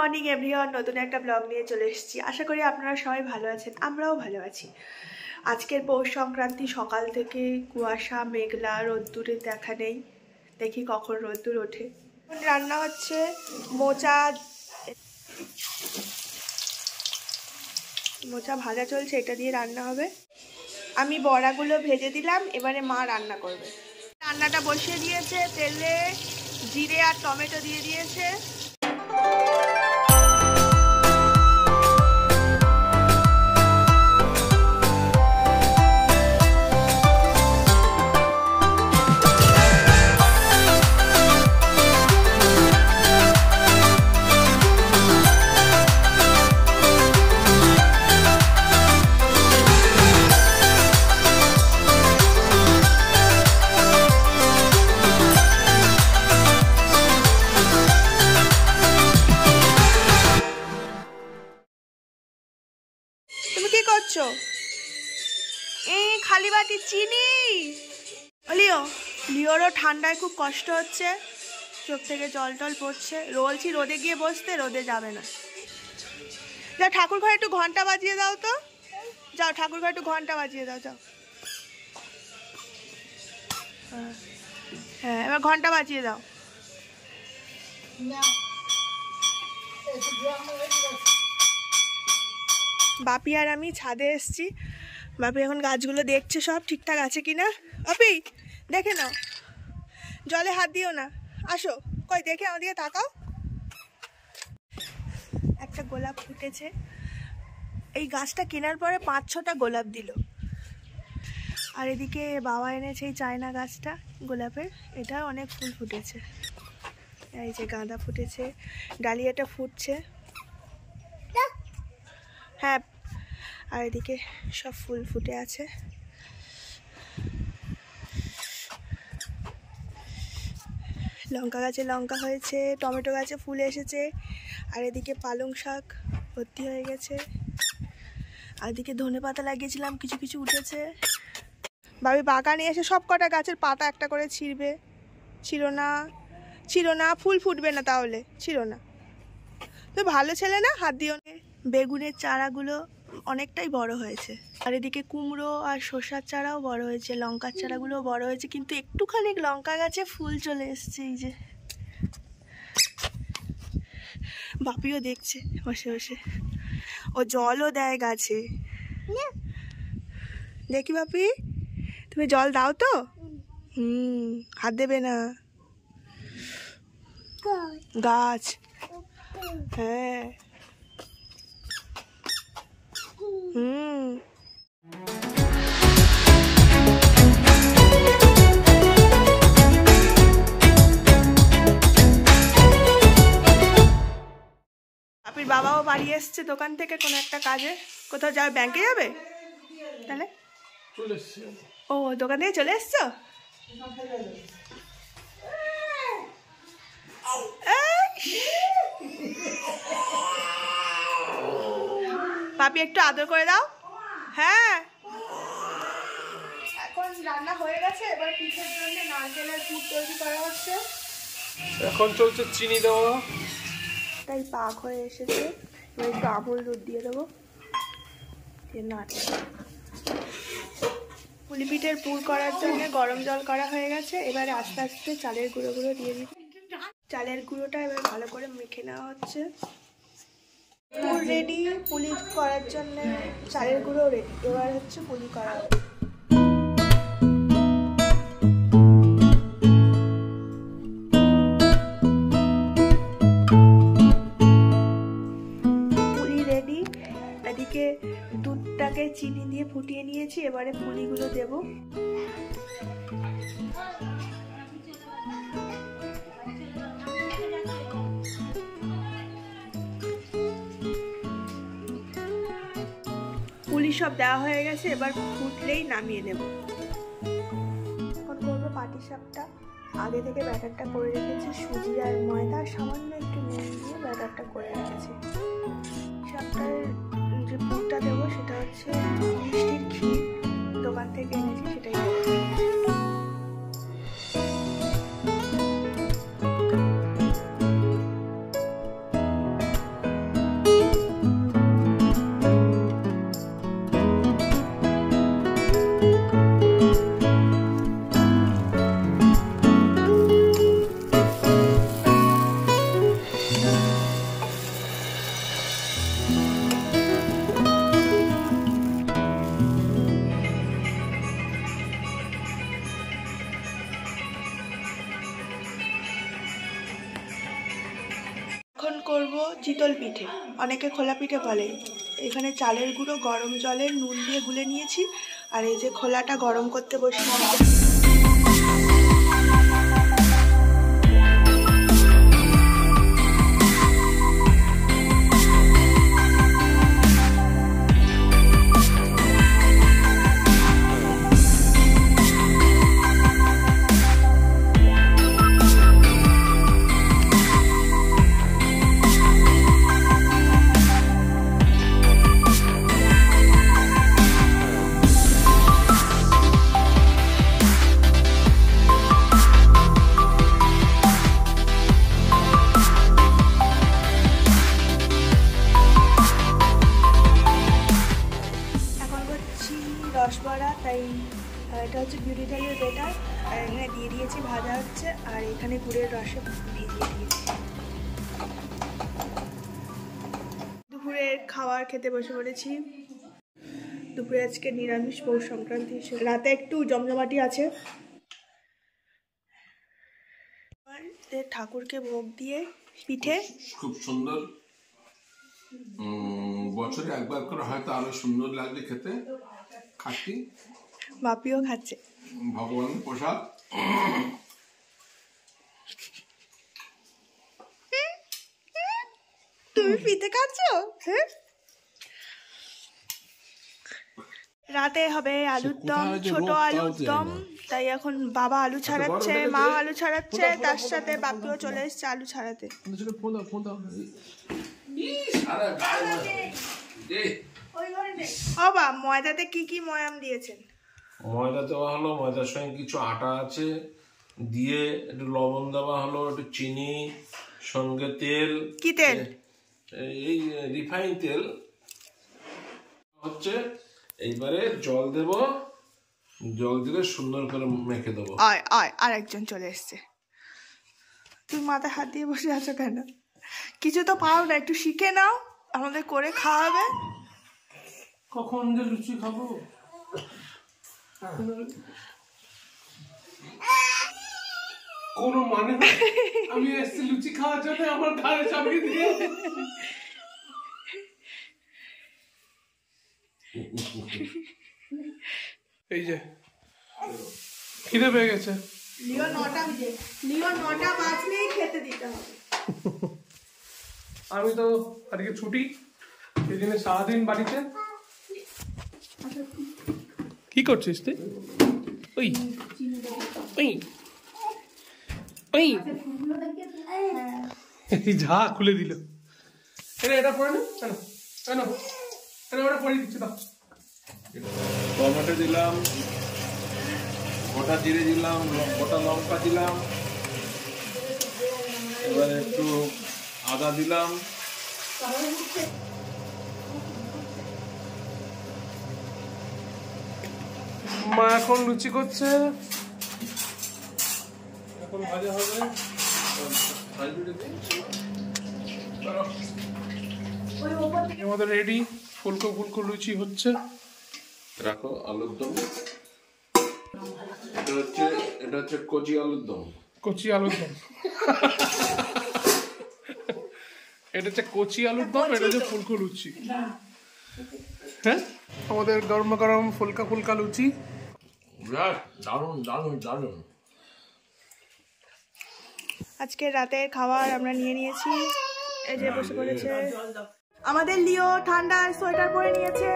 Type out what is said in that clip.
Morning everyone, নতুন একটা blog নিয়ে চলে এসেছি। আশা করি আপনারা সবাই ভালো আছেন, আমরাও ভালো আছি। আজকের পৌষ সংক্রান্তি, সকাল থেকে কুয়াশা, মেঘলা, রোদ্দুরের দেখা নেই। দেখি কখন রোদ্দুর ওঠে। রান্না হচ্ছে মোচা ভাজা চলছে, এটা দিয়ে রান্না হবে। আমি বড়াগুলো ভেজে দিলাম, এবারে মা রান্না করবে। রান্নাটা বসিয়ে দিয়েছে, তেলে জিরে আর টমেটো দিয়ে দিয়েছে। খালি বাটি চিনি। লিওরও ঠান্ডায় খুব কষ্ট হচ্ছে, চোখ থেকে জল টল পড়ছে। বলছি রোদে গিয়ে বসতে, রোদে যাবে না। যা ঠাকুর ঘরে একটু ঘন্টা বাজিয়ে দাও তো, যাও ঠাকুর ঘরে একটু ঘন্টা বাজিয়ে দাও, যাও। হ্যাঁ, এবার ঘন্টা বাজিয়ে দাও। বাপি আর আমি ছাদে এসছি। বাপি এখন গাছগুলো দেখছে সব ঠিকঠাক আছে কিনা। বাপি দেখে নাও, জলে হাত দিও না, আসো। কই দেখে আমাদেরকে তাকাও। একটা গোলাপ ফুটেছে, এই গাছটা কেনার পরে 5-6টা গোলাপ দিল। আর এদিকে বাবা এনেছে এই চায়না গাছটা গোলাপের, এটা অনেক ফুল ফুটেছে। এই যে গাঁদা ফুটেছে, ডালিয়াটা ফুটছে। হ্যাঁ, আর এদিকে সব ফুল ফুটে আছে। লঙ্কা গাছে লঙ্কা হয়েছে, টমেটো গাছে ফুল এসেছে। আর এদিকে পালং শাক ভর্তি হয়ে গেছে। আর এদিকে ধনেপাতা লাগিয়েছিলাম, কিছু কিছু উঠেছে। বাবি বাগানে এসে সব কটা গাছের পাতা একটা করে ছিঁড়বে। ছিল না, ফুল ফুটবে না তাহলে, ছিল না। তো ভালো ছেলে না, হাত দিও না। বেগুনের চারাগুলো অনেকটাই বড় হয়েছে। আর এদিকে কুমড়ো আর শসার চারাও বড় হয়েছে, লঙ্কার চারাগুলো বড় হয়েছে, কিন্তু একটুখানি লঙ্কা গাছে ফুল চলে এসছে। এই যে বাপিও দেখছে বসে বসে, ও জলও দেয় গাছে। দেখি বাপি, তুমি জল দাও তো। হাত দেবে না। গাছ, হ্যাঁ। বাপির বাবাও বাড়ি এসছে দোকান থেকে কোনো একটা কাজে। কোথাও যাবে, ব্যাংকে যাবে তাহলে? ও, দোকান থেকে চলে এসছো? বাপি একটু আদর করে দাও। হ্যাঁ, এখন রান্না হয়ে গেছে, এবার পিঠের জন্য নারকেলের পুর তৈরি করা হচ্ছে। এখন চলছে চিনি দেওয়া, তাই পাক হয়ে এসেছে। এবার একটু আমুল দুধ দিয়ে দেবো। পুলি পিঠের পুর করার জন্য গরম জল করা হয়ে গেছে। এবারে আস্তে আস্তে চালের গুঁড়ো দিয়ে দিচ্ছি। চালের গুঁড়োটা এবার ভালো করে মেখে নেওয়া হচ্ছে। পুর রেডি, পুলি করার জন্য চালের গুঁড়ো রেডি। এবার হচ্ছে পুলি করা। পুলি রেডি। এদিকে দুধটাকে চিনি দিয়ে ফুটিয়ে নিয়েছি, এবারে পুলিগুলো দেবো। পুলি সব দেওয়া হয়ে গেছে, এবার ফুটলেই নামিয়ে নেব। এখন করবো পাটিসাপটা। আগে থেকে ব্যাটারটা করে রেখেছি, সুজি আর ময়দা, সামান্য একটু নুন দিয়ে ব্যাটারটা করে রেখেছি। সাপটার যে পুরটা দেবো সেটা হচ্ছে মিষ্টির ক্ষীর, দোকান থেকে এনেছি, সেটাই দেবো। চিতল পিঠে, অনেকে খোলা পিঠে বলে। এখানে চালের গুঁড়ো গরম জলে নুন দিয়ে গুলে নিয়েছি, আর এই যে খোলাটা গরম করতে বসিয়েছি। রসবড়া, তাই এটা হচ্ছে বিউটি ডালের বেটার, আর এখানে দিয়ে দিয়েছি ভাজা হচ্ছে, আর এখানে গুড়ের রসে ভিজিয়ে দিয়েছি। দুপুরের খাবার খেতে বসে পড়েছি। দুপুরে আজকে নিরামিষ, পৌষ সংক্রান্তি, রাতে একটু জমজমাটি আছে। ঠাকুরকে ভোগ দিয়ে পিঠে খুব সুন্দর, বছরে একবার করে হয়তো আরো সুন্দর লাগবে খেতে। খাচ্ছি, বাপিও খাচ্ছে, ভগবানের প্রসাদ। তুমি পিঠে খাচ্ছ? হ্যাঁ, রাতে হবে আলুর দম, ছোট আলুর দম। তাই এখন বাবা আলু ছাড়াচ্ছে, মা আলু ছাড়াচ্ছে, তার সাথে বাপিও চলে এসছে আলু ছাড়াতে। বাবা ময়দাতে কি কি ময়াম দিয়েছেন? ময়দা দেওয়া হলো, ময়দার সঙ্গে কিছু আটা আছে দিয়ে, একটু লবণ দেওয়া হলো, একটু চিনি, সঙ্গে তেল। কি তেল? এই রিফাইন তেল হচ্ছে। এইবারে জল দেব, জল দিলে সুন্দর করে মেখে দেবো। আর একজন চলে এসছে। তুমি মাথায় হাত দিয়ে বসে আছো কেন? কিছু তো পাও না, একটু শিখে নাও, আমাদের করে খাওয়াবে। কখন যে লুচি খাবো? কোনো মানে না। আমি এসেছি লুচি খাওয়ার জন্য, আমার ঘরে চাপিয়ে দিয়ে। এই যে খিদে পেয়ে গেছে। লিও 9টা বাজলেই খেতে দিতে হবে। আমি তো আজকে ছুটি, সেই জন্য সারাদিন বাড়িতে। কি করছিস তুই? ওই ওই ওই যা খুলে দিল। এটা পড়ে না, ওটা পড়ে দিচ্ছি। টমেটো দিলাম, গোটা জিরে দিলাম, গোটা লঙ্কা দিলাম, এবারে একটু আদা দিলাম। মা এখন লুচি করছে, এখন ভাজা হবে। আমাদের রেডি, ফুলকো ফুলকো লুচি হচ্ছে। রাখো আলুর দম। এটা হচ্ছে কচি আলুর দম। কচি আলুর দম। এটা হচ্ছে কচি আলুর দম, এটা হচ্ছে ফুলকো লুচি। হ্যাঁ, আমাদের গরম গরম ফুলকা ফুলকা লুচি। দারুণ দারুণ দারুণ। আজকে রাতের খাবার আমরা নিয়ে নিয়েছি। এই যে বসে পড়েছে আমাদের লিও, ঠান্ডায় সোয়েটার পরে নিয়েছে।